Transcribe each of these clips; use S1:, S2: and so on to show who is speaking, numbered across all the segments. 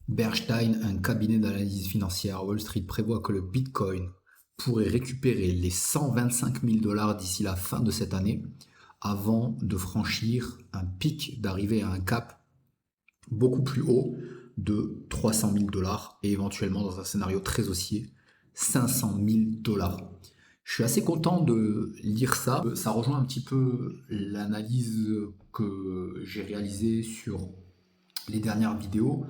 S1: Bernstein, un cabinet d'analyse financière à Wall Street, prévoit que le Bitcoin pourrait récupérer les 125 000 dollars d'ici la fin de cette année, avant de franchir un pic, d'arriver à un cap beaucoup plus haut de 300 000 dollars et éventuellement dans un scénario très haussier, 500 000 dollars. Je suis assez content de lire ça. Ça rejoint un petit peu l'analyse que j'ai réalisée sur les dernières vidéos,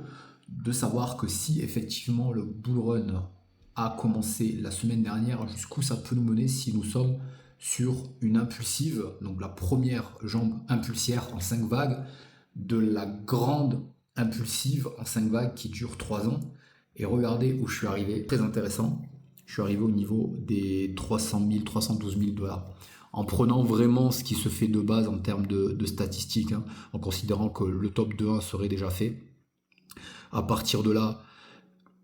S1: de savoir que si effectivement le bull run a commencé la semaine dernière, jusqu'où ça peut nous mener si nous sommes sur une impulsive, donc la première jambe impulsière en 5 vagues, de la grande impulsive en 5 vagues qui dure 3 ans. Et regardez où je suis arrivé, très intéressant, je suis arrivé au niveau des 300 000, 312 000 dollars. En prenant vraiment ce qui se fait de base en termes de statistiques, hein, en considérant que le top 2-1 serait déjà fait. À partir de là,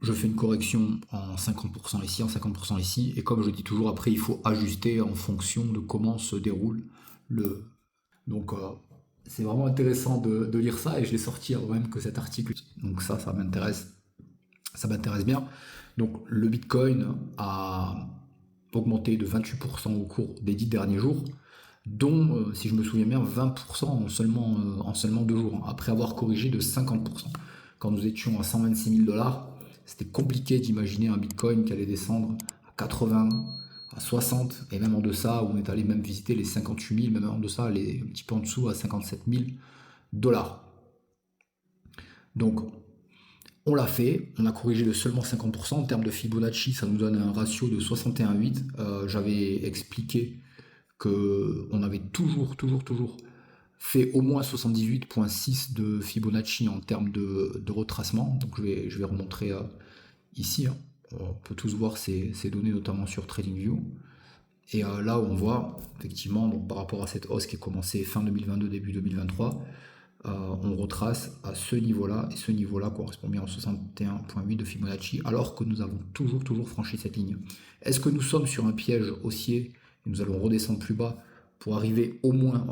S1: je fais une correction en 50% ici, en 50% ici, et comme je dis toujours, après il faut ajuster en fonction de comment se déroule le... Donc c'est vraiment intéressant de lire ça, et je l'ai sorti avant même que cet article. Donc ça m'intéresse bien. Donc le Bitcoin a augmenté de 28% au cours des 10 derniers jours, dont, si je me souviens bien, 20% en seulement 2 jours, hein, après avoir corrigé de 50%. Quand nous étions à 126 000 dollars, c'était compliqué d'imaginer un Bitcoin qui allait descendre à 80, à 60, et même en deçà, où on est allé même visiter les 58 000, même en deçà, un petit peu en dessous, à 57 000 dollars. Donc, on l'a fait, on a corrigé de seulement 50%. En termes de Fibonacci, ça nous donne un ratio de 61,8. J'avais expliqué qu'on avait toujours fait au moins 78,6 de Fibonacci en termes de retracement. Donc je vais remontrer ici, hein. On peut tous voir ces données, notamment sur TradingView. Et là, on voit effectivement, donc, par rapport à cette hausse qui a commencé fin 2022, début 2023, on retrace à ce niveau-là, et ce niveau-là correspond bien à 61,8 de Fibonacci, alors que nous avons toujours franchi cette ligne. Est-ce que nous sommes sur un piège haussier et nous allons redescendre plus bas pour arriver au moins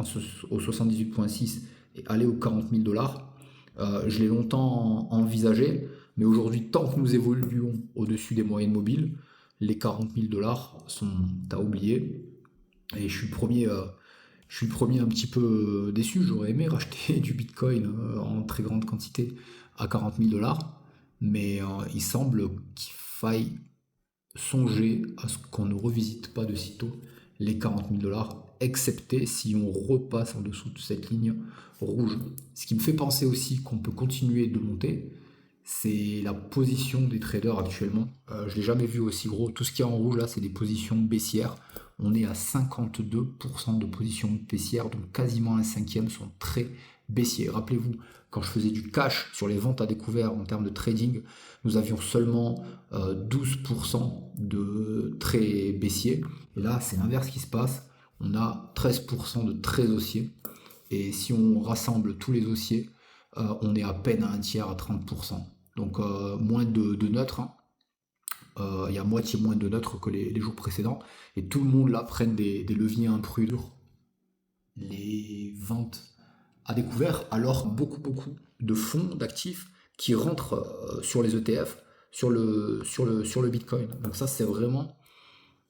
S1: au 78,6 et aller aux 40 000 dollars? Je l'ai longtemps envisagé, mais aujourd'hui, tant que nous évoluons au-dessus des moyennes mobiles, les 40 000 dollars sont à oublier. Et je suis le premier un petit peu déçu. J'aurais aimé racheter du Bitcoin en très grande quantité à 40 000 dollars, mais il semble qu'il faille songer à ce qu'on ne revisite pas de sitôt les 40 000 dollars, excepté si on repasse en dessous de cette ligne rouge. Ce qui me fait penser aussi qu'on peut continuer de monter, c'est la position des traders actuellement. Je ne l'ai jamais vu aussi gros. Tout ce qui est en rouge là, c'est des positions baissières. On est à 52% de positions baissières, donc quasiment un cinquième sont très baissiers. Rappelez-vous, quand je faisais du cash sur les ventes à découvert en termes de trading, nous avions seulement 12% de très baissiers. Et là, c'est l'inverse qui se passe. On a 13% de très haussiers. Et si on rassemble tous les haussiers, on est à peine à un tiers, à 30%. Donc moins de neutres, hein. Il y a moitié moins de neutres que les jours précédents. Et tout le monde là prenne des leviers imprudents. Les ventes à découvert, alors beaucoup de fonds, d'actifs qui rentrent sur les ETF, sur le Bitcoin. Donc ça, c'est vraiment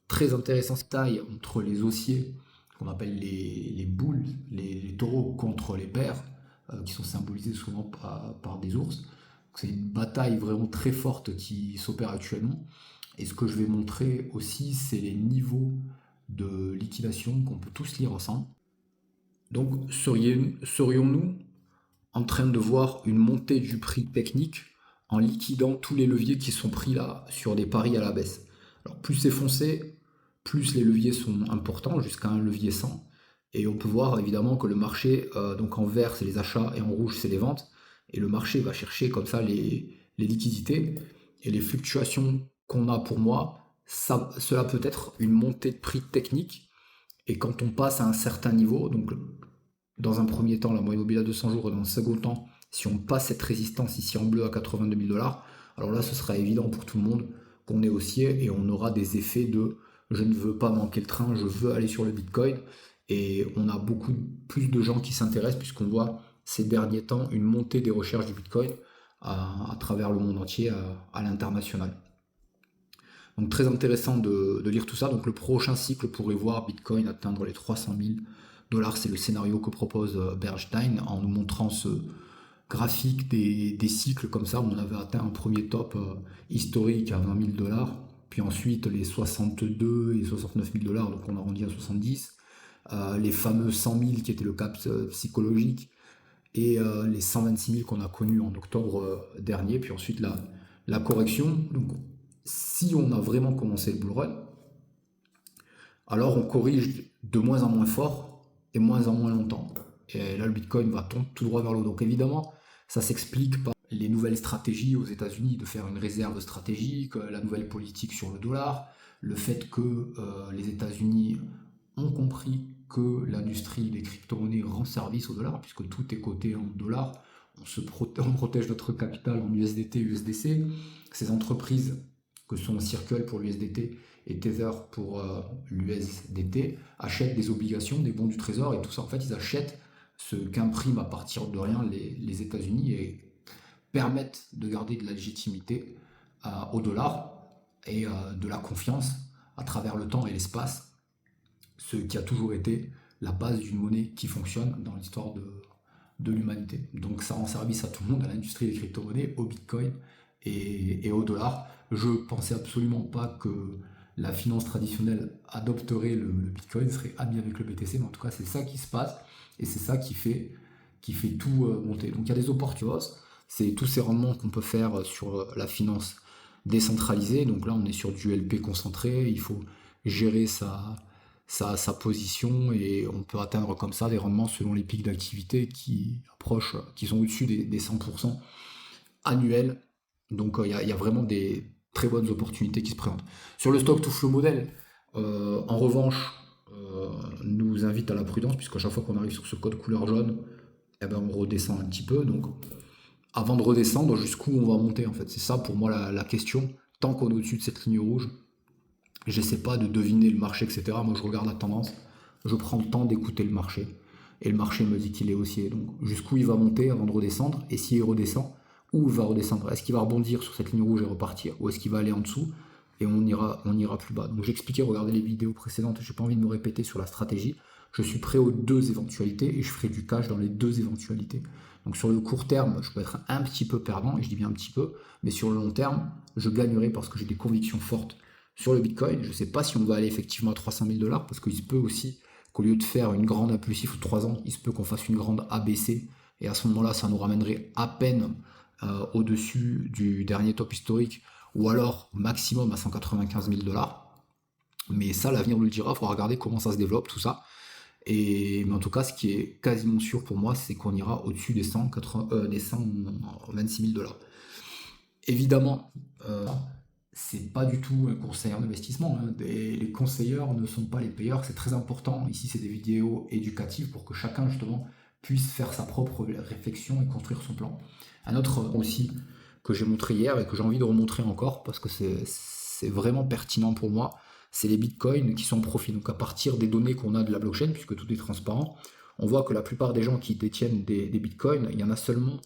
S1: très intéressant. Cette taille entre les haussiers, qu'on appelle les boules, les taureaux contre les bers, qui sont symbolisés souvent par des ours. C'est une bataille vraiment très forte qui s'opère actuellement. Et ce que je vais montrer aussi, c'est les niveaux de liquidation qu'on peut tous lire ensemble. Donc, serions-nous en train de voir une montée du prix technique en liquidant tous les leviers qui sont pris là sur des paris à la baisse? Alors, plus c'est foncé, plus les leviers sont importants, jusqu'à un levier 100. Et on peut voir évidemment que le marché, donc en vert c'est les achats et en rouge c'est les ventes. Et le marché va chercher comme ça les liquidités. Et les fluctuations qu'on a pour moi, cela peut être une montée de prix technique. Et quand on passe à un certain niveau, donc dans un premier temps la moyenne mobile à 200 jours et dans un second temps, si on passe cette résistance ici en bleu à 82 000 dollars, alors là ce sera évident pour tout le monde qu'on est haussier et on aura des effets de je ne veux pas manquer le train, je veux aller sur le Bitcoin. Et on a beaucoup plus de gens qui s'intéressent puisqu'on voit ces derniers temps une montée des recherches du Bitcoin à travers le monde entier, à l'international. Donc très intéressant de lire tout ça. Donc le prochain cycle pourrait voir Bitcoin atteindre les 300 000 dollars. C'est le scénario que propose Bernstein en nous montrant ce graphique des cycles comme ça. On avait atteint un premier top historique à 20 000 dollars. Puis ensuite les 62 et 69 000 dollars, donc on arrondit à 70. Les fameux 100 000 qui était le cap psychologique et les 126 000 qu'on a connus en octobre dernier. Puis ensuite la correction. Donc si on a vraiment commencé le bull run, alors on corrige de moins en moins fort et moins en moins longtemps. Et là, le Bitcoin va tomber tout droit vers le haut. Donc évidemment, ça s'explique par les nouvelles stratégies aux États-Unis de faire une réserve stratégique, la nouvelle politique sur le dollar, le fait que les États-Unis ont compris que l'industrie des crypto-monnaies rend service au dollar, puisque tout est coté en dollars. On protège notre capital en USDT, USDC. Ces entreprises que sont Circle pour l'USDT et Tether pour l'USDT, achètent des obligations, des bons du trésor et tout ça. En fait, ils achètent ce qu'impriment à partir de rien les États-Unis et permettent de garder de la légitimité au dollar et de la confiance à travers le temps et l'espace, ce qui a toujours été la base d'une monnaie qui fonctionne dans l'histoire de l'humanité. Donc ça rend service à tout le monde, à l'industrie des crypto-monnaies, au Bitcoin et au dollar. Je pensais absolument pas que la finance traditionnelle adopterait le Bitcoin, serait amie avec le BTC, mais en tout cas c'est ça qui se passe et c'est ça qui fait tout monter. Donc il y a des opportunités, c'est tous ces rendements qu'on peut faire sur la finance décentralisée. Donc là on est sur du LP concentré, il faut gérer sa position et on peut atteindre comme ça des rendements selon les pics d'activité qui sont au-dessus des 100% annuels. Donc il y a vraiment des très bonnes opportunités qui se présentent. Sur le stock to flow model, en revanche, nous invite à la prudence, puisqu'à chaque fois qu'on arrive sur ce code couleur jaune, eh ben, on redescend un petit peu. Donc avant de redescendre, jusqu'où on va monter en fait. C'est ça pour moi la question. Tant qu'on est au-dessus de cette ligne rouge, j'essaie pas de deviner le marché, etc. Moi je regarde la tendance, je prends le temps d'écouter le marché. Et le marché me dit qu'il est haussier. Donc jusqu'où il va monter avant de redescendre, et s'il redescend, où il va redescendre? Est-ce qu'il va rebondir sur cette ligne rouge et repartir? Ou est-ce qu'il va aller en dessous et on ira plus bas? Donc j'expliquais, regardez les vidéos précédentes, je n'ai pas envie de me répéter sur la stratégie. Je suis prêt aux deux éventualités et je ferai du cash dans les deux éventualités. Donc sur le court terme, je peux être un petit peu perdant, et je dis bien un petit peu, mais sur le long terme, je gagnerai parce que j'ai des convictions fortes sur le Bitcoin. Je ne sais pas si on va aller effectivement à 300 000 dollars, parce qu'il se peut aussi qu'au lieu de faire une grande impulsif ou 3 ans, il se peut qu'on fasse une grande ABC, et à ce moment-là, ça nous ramènerait à peine au-dessus du dernier top historique, ou alors maximum à 195 000 dollars. Mais ça, l'avenir nous le dira, il faudra regarder comment ça se développe, tout ça. Mais en tout cas, ce qui est quasiment sûr pour moi, c'est qu'on ira au-dessus des 126 000 dollars. Évidemment, c'est pas du tout un conseil en investissement, hein. Les conseilleurs ne sont pas les payeurs, c'est très important. Ici, c'est des vidéos éducatives pour que chacun, justement, puisse faire sa propre réflexion et construire son plan. Un autre aussi que j'ai montré hier et que j'ai envie de remontrer encore parce que c'est vraiment pertinent pour moi, c'est les bitcoins qui sont en profit. Donc à partir des données qu'on a de la blockchain, puisque tout est transparent, on voit que la plupart des gens qui détiennent des bitcoins, il y en a seulement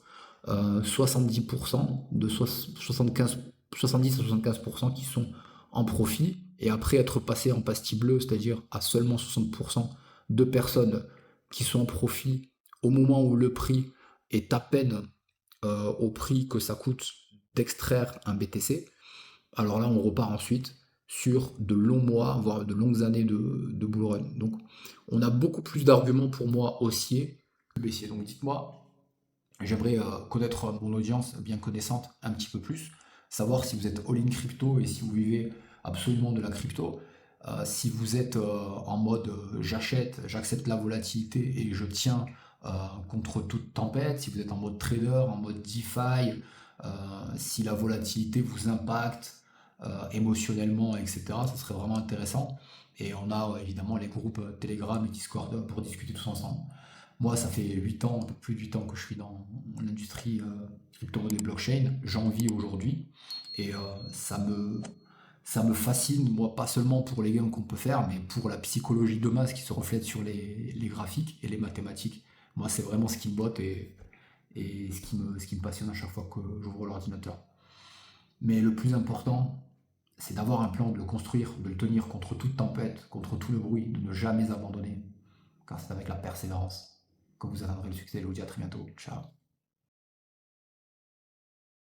S1: 70%, de 70 à 75% qui sont en profit, et après être passé en pastille bleue, c'est-à-dire à seulement 60% de personnes qui sont en profit au moment où le prix est à peine au prix que ça coûte d'extraire un BTC, alors là on repart ensuite sur de longs mois, voire de longues années de bull run. Donc on a beaucoup plus d'arguments pour moi haussiers que baissiers. Donc dites-moi, j'aimerais connaître mon audience bien connaissante un petit peu plus, savoir si vous êtes all-in crypto et si vous vivez absolument de la crypto. Si vous êtes en mode j'accepte la volatilité et je tiens contre toute tempête, si vous êtes en mode trader, en mode DeFi, si la volatilité vous impacte émotionnellement, etc., ça serait vraiment intéressant. Et on a évidemment les groupes Telegram et Discord pour discuter tous ensemble. Moi, ça fait 8 ans, un peu plus de 8 ans que je suis dans l'industrie crypto-monnaie blockchain. J'en vis aujourd'hui et ça me fascine, moi, pas seulement pour les gains qu'on peut faire, mais pour la psychologie de masse qui se reflète sur les graphiques et les mathématiques. Moi, c'est vraiment ce qui me botte et et ce qui me passionne à chaque fois que j'ouvre l'ordinateur. Mais le plus important, c'est d'avoir un plan, de le construire, de le tenir contre toute tempête, contre tout le bruit, de ne jamais abandonner, car c'est avec la persévérance que vous atteindrez le succès. Je vous dis à très bientôt. Ciao.